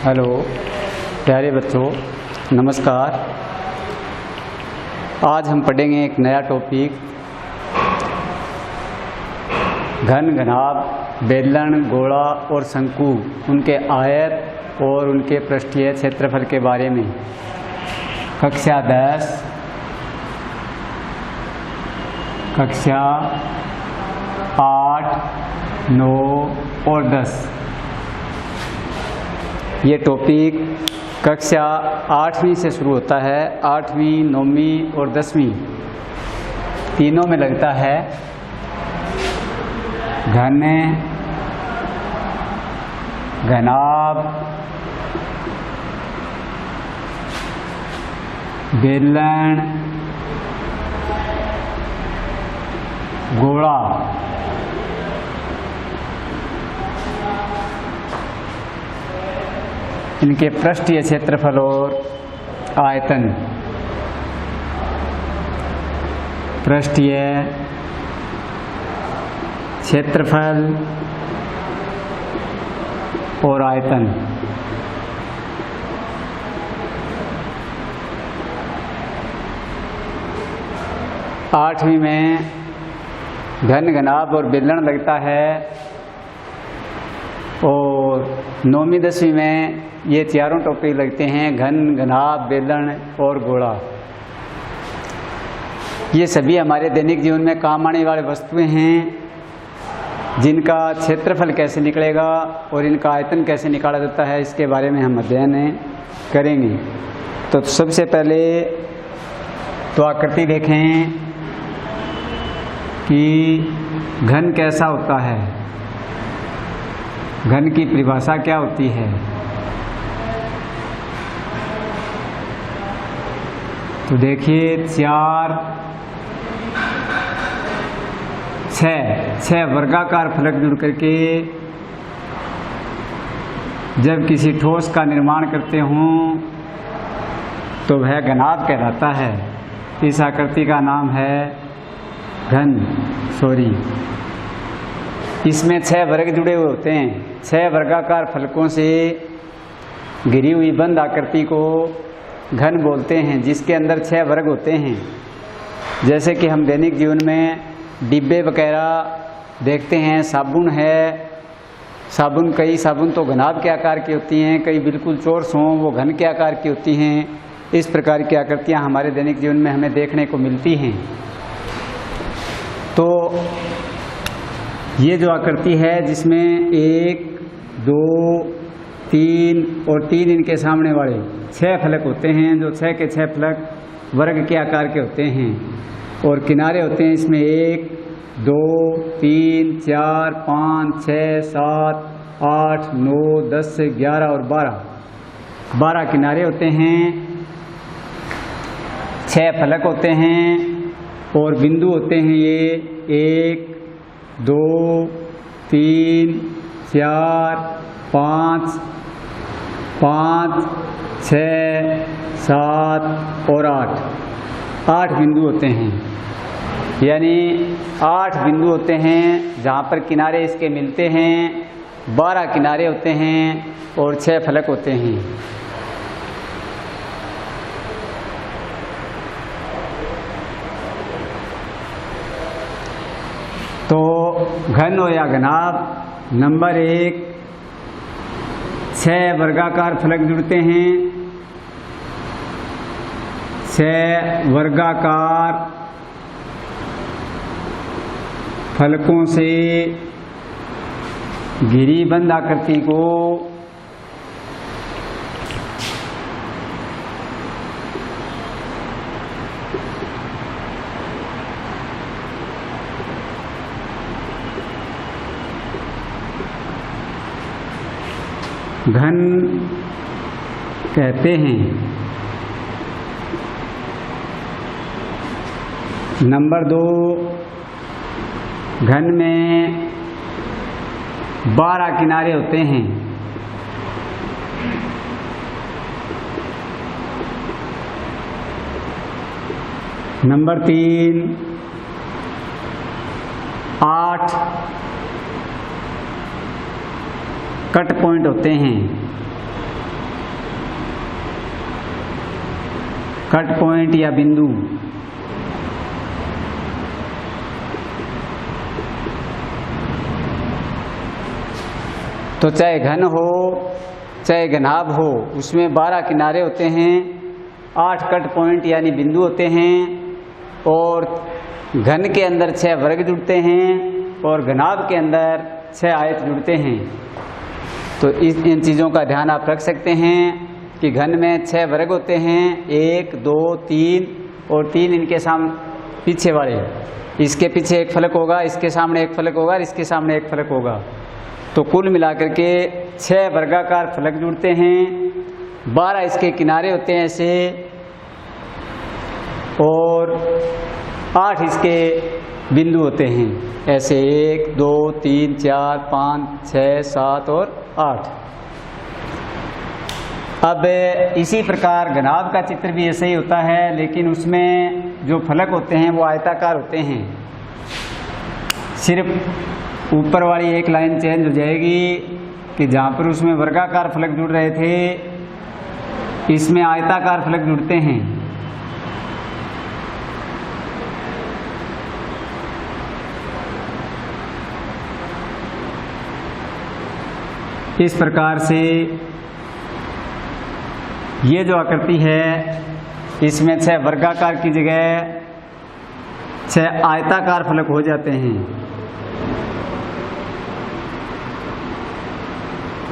Hello प्यारे बच्चों, नमस्कार। आज हम पढ़ेंगे एक नया टॉपिक, घन, घनाभ, बेलन, गोला और शंकु, उनके आयत और उनके पृष्ठीय क्षेत्रफल के बारे में। कक्षा 10, कक्षा 8, 9 और 10। ये टॉपिक कक्षा 8वीं से शुरू होता है। 8वीं, 9वीं और 10वीं तीनों में लगता है। घन, घनाभ, बेलन, गोला। इनके पृष्ठीय क्षेत्रफल और आयतन। पृष्ठीय क्षेत्रफल और आयतन। आठवीं में घन, घनाभ और बेलन लगता है और 9वीं 10वीं में ये चारों टॉपिक लगते हैं, घन, घनाभ, बेलन और गोला। ये सभी हमारे दैनिक जीवन में काम आने वाले वस्तुएं हैं, जिनका क्षेत्रफल कैसे निकलेगा और इनका आयतन कैसे निकाला जाता है, इसके बारे में हम अध्ययन करेंगे। तो सबसे पहले तो आकृति देखें कि घन कैसा होता है, घन की परिभाषा क्या होती है। तो देखिए, 4, 6 वर्गाकार फलक जुड़ करके जब किसी ठोस का निर्माण करते हों तो वह घनाभ कहलाता है। इस आकृति का नाम है घन। इसमें 6 वर्ग जुड़े हुए होते हैं। 6 वर्गाकार फलकों से घिरी हुई बंद आकृति को घन बोलते हैं, जिसके अंदर 6 वर्ग होते हैं। जैसे कि हम दैनिक जीवन में डिब्बे वगैरह देखते हैं, साबुन है, कई साबुन तो घनाभ के आकार की होती हैं, कई बिल्कुल चौरस हों वो घन के आकार की होती हैं। इस प्रकार की आकृतियां हमारे दैनिक जीवन में हमें देखने को मिलती हैं। तो ये जो आकृति है, जिसमें 1, 2, 3 और 3 इनके सामने वाले 6 फलक होते हैं, जो 6 के 6 फलक वर्ग के आकार के होते हैं और किनारे होते हैं इसमें 1, 2, 3, 4, 5, 6, 7, 8, 9, 10, 11 और 12 किनारे होते हैं, 6 फलक होते हैं और बिंदु होते हैं ये 1, 2, 3, 4, 5, 6, 7 और 8 बिंदु होते हैं। यानी 8 बिंदु होते हैं जहाँ पर किनारे इसके मिलते हैं। 12 किनारे होते हैं और 6 फलक होते हैं। तो घन हो या घनाभ, नंबर 1, 6 वर्गाकार फलक जुड़ते हैं। 6 वर्गाकार फलकों से घिरी बंद आकृति को घन कहते हैं। नंबर 2, घन में 12 किनारे होते हैं। नंबर 3, 8 कट पॉइंट होते हैं। कट पॉइंट या बिंदु, तो चाहे घन हो चाहे घनाभ हो, उसमें 12 किनारे होते हैं, 8 कट पॉइंट यानी बिंदु होते हैं, और घन के अंदर 6 वर्ग जुड़ते हैं और घनाभ के अंदर 6 आयत जुड़ते हैं। तो इन चीज़ों का ध्यान आप रख सकते हैं कि घन में 6 वर्ग होते हैं, 1 2 3, और 3 इनके सामने पीछे वाले, इसके पीछे एक फलक होगा, इसके सामने एक फलक होगा, इसके सामने एक फलक होगा। तो कुल मिलाकर के 6 वर्गाकार फलक जुड़ते हैं, 12 इसके किनारे होते हैं ऐसे, और 8 इसके बिंदु होते हैं ऐसे, 1 2 3 4 5 6 7 और 8। अब इसी प्रकार घनाभ का चित्र भी ऐसे ही होता है, लेकिन उसमें जो फलक होते हैं वो आयताकार होते हैं। सिर्फ ऊपर वाली एक लाइन चेंज हो जाएगी कि जहाँ पर उसमें वर्गाकार फलक जुड़ रहे थे, इसमें आयताकार फलक जुड़ते हैं। इस प्रकार से ये जो आकृति है, इसमें 6 वर्गाकार की जगह 6 आयताकार फलक हो जाते हैं।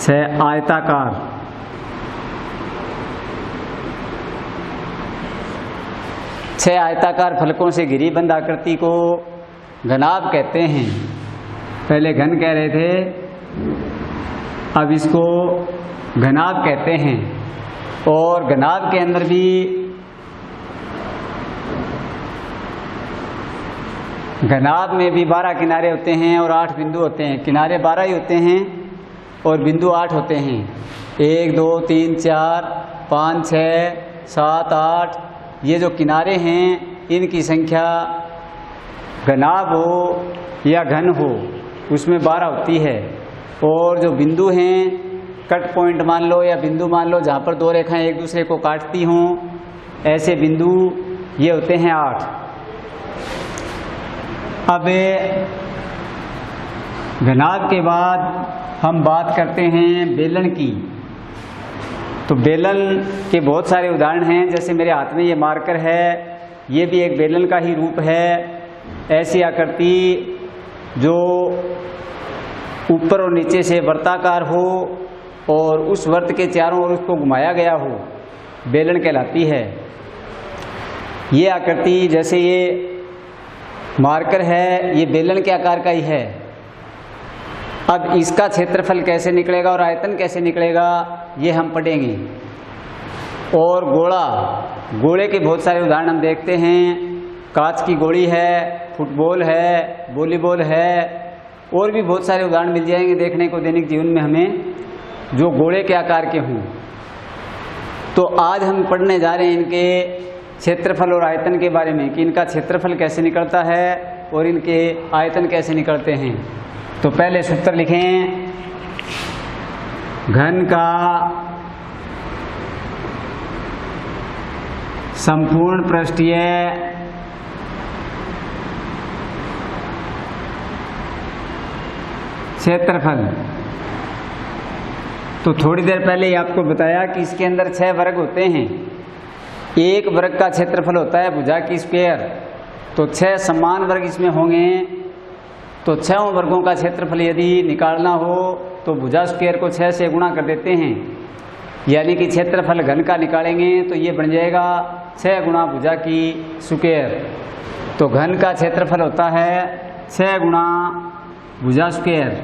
6 आयताकार, छह आयताकार फलकों से घिरी बंद आकृति को घनाभ कहते हैं। पहले घन कह रहे थे, अब इसको घनाभ कहते हैं। और घनाभ के अंदर भी घनाभ में भी 12 किनारे होते हैं और 8 बिंदु होते हैं। किनारे 12 ही होते हैं और बिंदु 8 होते हैं। 1 2 3 4 5 6 7 8, ये जो किनारे हैं इनकी संख्या घनाभ हो या घन हो उसमें 12 होती है। और जो बिंदु हैं, कट पॉइंट मान लो या बिंदु मान लो, जहाँ पर 2 रेखाएं एक दूसरे को काटती हों, ऐसे बिंदु ये होते हैं 8। अब घनाभ के बाद हम बात करते हैं बेलन की। तो बेलन के बहुत सारे उदाहरण हैं। जैसे मेरे हाथ में ये मार्कर है, ये भी एक बेलन का ही रूप है। ऐसी आकृति जो ऊपर और नीचे से वर्ताकार हो और उस वर्त के चारों ओर उसको घुमाया गया हो, बेलन कहलाती है। ये आकृति, जैसे ये मार्कर है, ये बेलन के आकार का ही है। अब इसका क्षेत्रफल कैसे निकलेगा और आयतन कैसे निकलेगा, ये हम पढ़ेंगे। और गोला, गोले के बहुत सारे उदाहरण हम देखते हैं। कांच की गोली है, फुटबॉल है, वॉलीबॉल है, और भी बहुत सारे उदाहरण मिल जाएंगे देखने को दैनिक जीवन में हमें, जो गोले के आकार के हों। तो आज हम पढ़ने जा रहे हैं इनके क्षेत्रफल और आयतन के बारे में, कि इनका क्षेत्रफल कैसे निकलता है और इनके आयतन कैसे निकलते हैं। तो पहले सूत्र लिखें। घन का संपूर्ण पृष्ठीय क्षेत्रफल। तो थोड़ी देर पहले ही आपको बताया कि इसके अंदर 6 वर्ग होते हैं। एक वर्ग का क्षेत्रफल होता है भुजा की स्क्वायर। तो 6 समान वर्ग इसमें होंगे। तो 6 वर्गों का क्षेत्रफल यदि निकालना हो तो भुजा स्क्वायर को 6 से गुणा कर देते हैं, यानी कि क्षेत्रफल घन का निकालेंगे तो ये बन जाएगा 6 गुणा भुजा की स्क्वायर। तो घन का क्षेत्रफल होता है 6 गुणा भुजा स्क्वायर,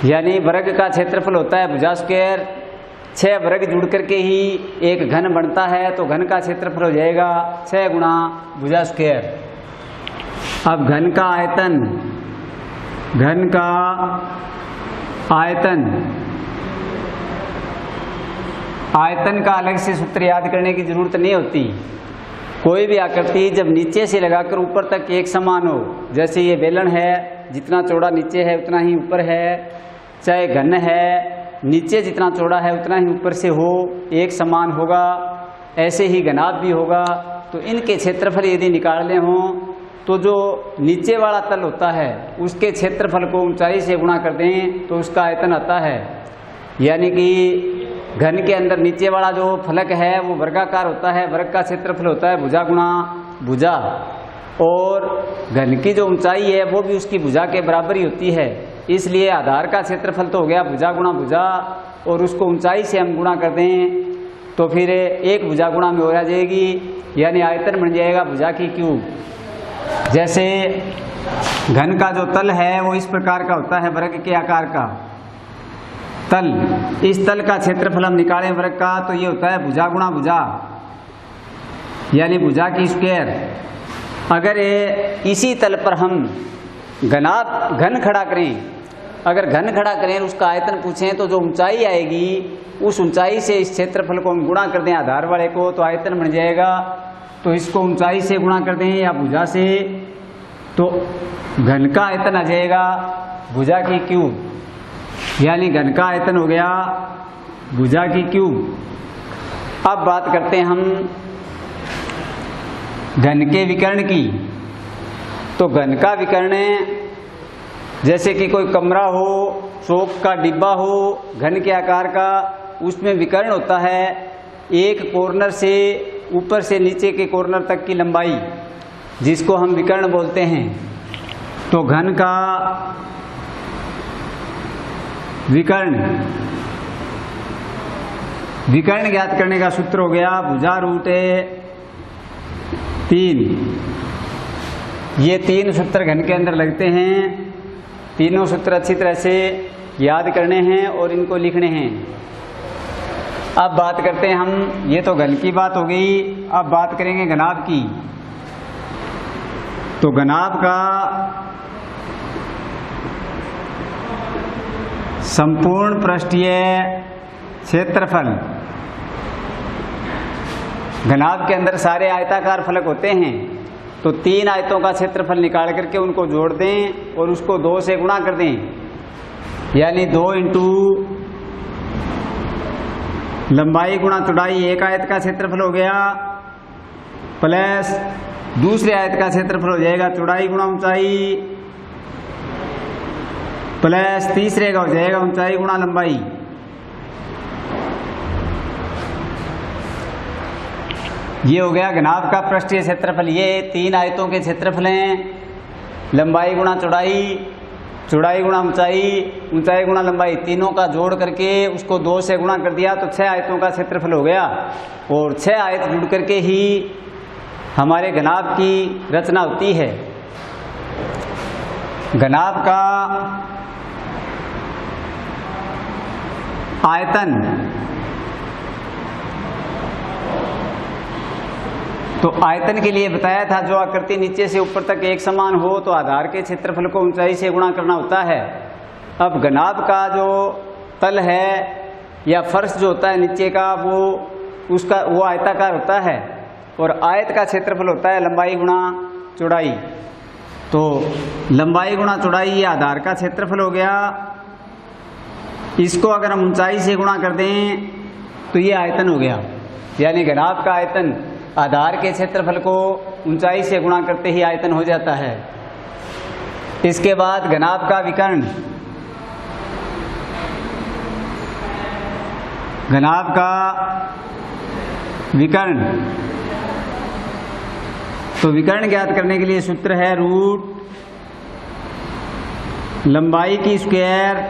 यानी वर्ग का क्षेत्रफल होता है भुजा स्क्वायर। 6 वर्ग जुड़ करके ही एक घन बनता है, तो घन का क्षेत्रफल हो जाएगा 6 गुणा भुजा स्क्वायर। अब घन का आयतन, घन का आयतन, आयतन का अलग से सूत्र याद करने की जरूरत नहीं होती। कोई भी आकृति जब नीचे से लगाकर ऊपर तक एक समान हो, जैसे ये बेलन है, जितना चौड़ा नीचे है उतना ही ऊपर है, चाहे घन है नीचे जितना चौड़ा है उतना ही ऊपर से हो, एक समान होगा, ऐसे ही घनाभ भी होगा। तो इनके क्षेत्रफल यदि निकालने हों तो जो नीचे वाला तल होता है उसके क्षेत्रफल को ऊंचाई से गुणा कर दें तो उसका आयतन आता है। यानी कि घन के अंदर नीचे वाला जो फलक है वो वर्गाकार होता है, वर्ग का क्षेत्रफल होता है भुजा गुणा भुजा, और घन की जो ऊंचाई है वो भी उसकी भुजा के बराबर ही होती है। इसलिए आधार का क्षेत्रफल तो हो गया भुजा गुणा भुजा, और उसको ऊंचाई से हम गुणा कर दें तो फिर एक भुजा गुणा में हो जाएगी, यानी आयतन बन जाएगा भुजा की क्यूब। जैसे घन का जो तल है वो इस प्रकार का होता है, वर्ग के आकार का तल, इस तल का क्षेत्रफल हम निकालें वर्ग का तो ये होता है भुजा गुणा भुजा, यानी भुजा की स्क्वायर। अगर इसी तल पर हम घन खड़ा करें, अगर घन खड़ा करें उसका आयतन पूछें तो जो ऊंचाई आएगी उस ऊंचाई से इस क्षेत्रफल को हम गुणा कर दें आधार वाले को तो आयतन बन जाएगा। तो इसको ऊंचाई से गुणा कर दें या भुजा से तो घन का आयतन आ जाएगा भुजा की क्यूब, यानी घन का आयतन हो गया भुजा की क्यूब। अब बात करते हैं हम घन के विकर्ण की। तो घन का विकर्ण जैसे कि कोई कमरा हो, चौक का डिब्बा हो घन के आकार का, उसमें विकर्ण होता है एक कॉर्नर से ऊपर से नीचे के कॉर्नर तक की लंबाई, जिसको हम विकर्ण बोलते हैं। तो घन का विकर्ण ज्ञात करने का सूत्र हो गया भुजा रूट 3। ये 3 सूत्र घन के अंदर लगते हैं। तीनों सूत्र अच्छी तरह से याद करने हैं और इनको लिखने हैं। अब बात करते हैं हम, ये तो घन की बात हो गई, अब बात करेंगे घनाभ की। तो घनाभ का संपूर्ण पृष्ठीय क्षेत्रफल, घनाभ के अंदर सारे आयताकार फलक होते हैं, तो 3 आयतों का क्षेत्रफल निकाल करके उनको जोड़ दें और उसको 2 से गुणा कर दें, यानी 2 इंटू लंबाई गुणा चौड़ाई, एक आयत का क्षेत्रफल हो गया, प्लस दूसरे आयत का क्षेत्रफल हो जाएगा चौड़ाई गुणा ऊंचाई, प्लस तीसरे का हो जाएगा ऊंचाई गुणा लंबाई। ये हो गया घनाभ का पृष्ठीय क्षेत्रफल। ये 3 आयतों के क्षेत्रफल हैं, लंबाई गुणा चौड़ाई, चौड़ाई गुणा ऊंचाई, ऊंचाई गुणा लंबाई, तीनों का जोड़ करके उसको 2 से गुणा कर दिया तो 6 आयतों का क्षेत्रफल हो गया। और 6 आयत जुड़ करके ही हमारे घनाभ की रचना होती है। घनाभ का आयतन, तो आयतन के लिए बताया था जो आकृति नीचे से ऊपर तक एक समान हो तो आधार के क्षेत्रफल को ऊंचाई से गुणा करना होता है। अब घनाभ का जो तल है या फर्श जो होता है नीचे का वो आयताकार होता है और आयत का क्षेत्रफल होता है लंबाई गुणा चौड़ाई। तो लंबाई गुणा चौड़ाई ये आधार का क्षेत्रफल हो गया। इसको अगर हम ऊंचाई से गुणा कर दें तो ये आयतन हो गया, यानी घनाभ का आयतन आधार के क्षेत्रफल को ऊंचाई से गुणा करते ही आयतन हो जाता है। इसके बाद घनाभ का विकर्ण, घनाभ का विकर्ण, तो विकर्ण ज्ञात करने के लिए सूत्र है रूट लंबाई की स्क्वायर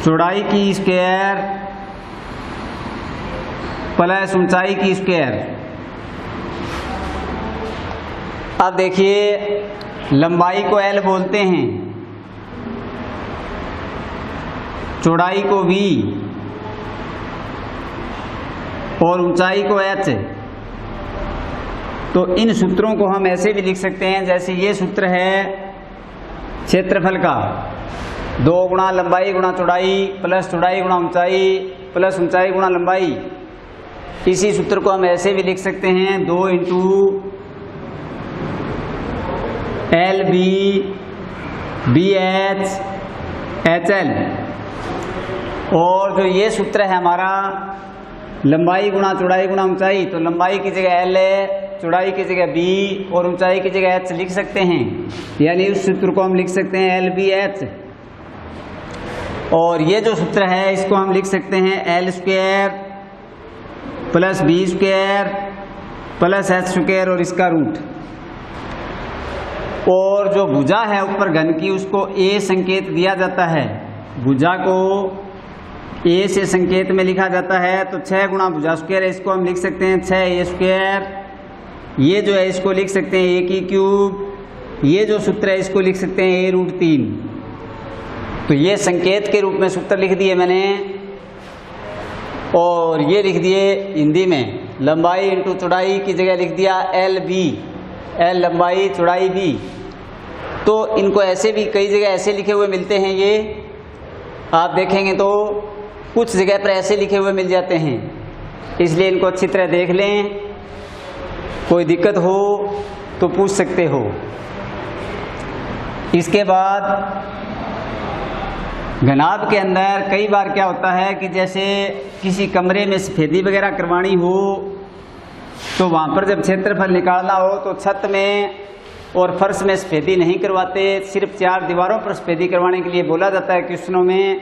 चौड़ाई की स्क्वायर प्लस ऊंचाई की स्क्वायर। अब देखिए लंबाई को L बोलते हैं, चौड़ाई को V और ऊंचाई को H। तो इन सूत्रों को हम ऐसे भी लिख सकते हैं जैसे ये सूत्र है क्षेत्रफल का 2 गुणा लंबाई गुणा चौड़ाई प्लस चौड़ाई गुणा ऊंचाई प्लस ऊंचाई गुणा लंबाई। इसी सूत्र को हम ऐसे भी लिख सकते हैं 2 इंटू LB BH HL। और जो ये सूत्र है हमारा लंबाई गुणा चौड़ाई गुणा ऊंचाई, तो लंबाई की जगह L है, चौड़ाई की जगह B और ऊंचाई की जगह H लिख सकते हैं। यानी उस सूत्र को हम लिख सकते हैं LBH। और ये जो सूत्र है इसको हम लिख सकते हैं L² plus B² plus H² और इसका रूट। और जो भुजा है ऊपर घन की उसको A संकेत दिया जाता है, भुजा को A से संकेत में लिखा जाता है। तो 6 गुणा भुजा स्क्वायर है, इसको हम लिख सकते हैं 6A²। ये जो है इसको लिख सकते हैं A³। ये जो सूत्र है इसको लिख सकते हैं A√3। तो ये संकेत के रूप में सूत्र लिख दिए मैंने। और ये लिख दिए हिंदी में, लंबाई इंटू चौड़ाई की जगह लिख दिया LB, L लंबाई चौड़ाई B। तो इनको ऐसे भी कई जगह ऐसे लिखे हुए मिलते हैं, ये आप देखेंगे तो कुछ जगह पर ऐसे लिखे हुए मिल जाते हैं, इसलिए इनको अच्छी तरह देख लें। कोई दिक्कत हो तो पूछ सकते हो। इसके बाद घनाभ के अंदर कई बार क्या होता है कि जैसे किसी कमरे में सफेदी वगैरह करवानी हो तो वहाँ पर जब क्षेत्रफल निकालना हो तो छत में और फर्श में सफेदी नहीं करवाते, सिर्फ 4 दीवारों पर सफेदी करवाने के लिए बोला जाता है क्वेश्चनों में।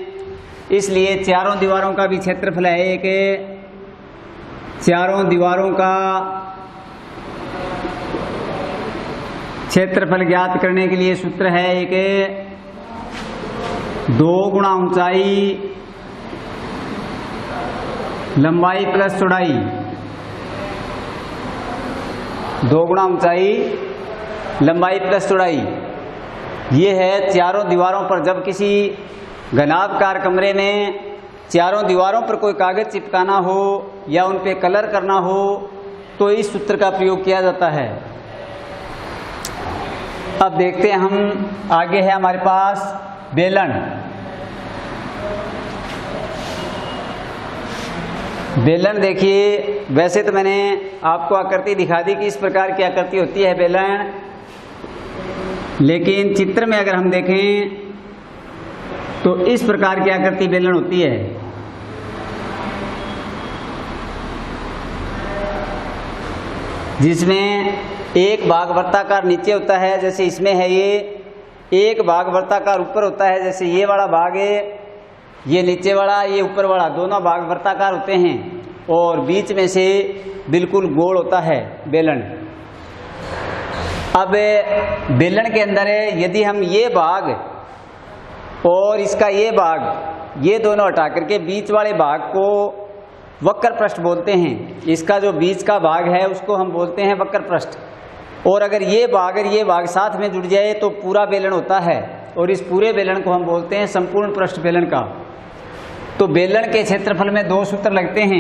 इसलिए चारों दीवारों का भी क्षेत्रफल है एक, चारों दीवारों का क्षेत्रफल ज्ञात करने के लिए सूत्र है एक 2 गुणा ऊंचाई लंबाई प्लस चौड़ाई, 2 गुणा ऊंचाई लंबाई प्लस चौड़ाई। ये है चारों दीवारों पर जब किसी घनाभकार कमरे में चारों दीवारों पर कोई कागज चिपकाना हो या उन पे कलर करना हो तो इस सूत्र का प्रयोग किया जाता है। अब देखते हैं हम, आगे है हमारे पास बेलन। बेलन देखिए, वैसे तो मैंने आपको आकृति दिखा दी कि इस प्रकार की आकृति होती है बेलन, लेकिन चित्र में अगर हम देखें तो इस प्रकार की आकृति बेलन होती है। जिसमें एक भाग वृत्ताकार नीचे होता है, जैसे इसमें है ये, एक भाग वृत्ताकार ऊपर होता है, जैसे ये वाला भाग है, ये नीचे वाला, ये ऊपर वाला, दोनों भाग वृत्ताकार होते हैं और बीच में से बिल्कुल गोल होता है बेलन। अब बेलन के अंदर यदि हम ये भाग और इसका ये भाग, ये दोनों हटा करके बीच वाले भाग को वक्र पृष्ठ बोलते हैं। इसका जो बीच का भाग है उसको हम बोलते हैं वक्र पृष्ठ। और अगर ये भाग साथ में जुड़ जाए तो पूरा बेलन होता है, और इस पूरे बेलन को हम बोलते हैं संपूर्ण पृष्ठ बेलन का। तो बेलन के क्षेत्रफल में 2 सूत्र लगते हैं।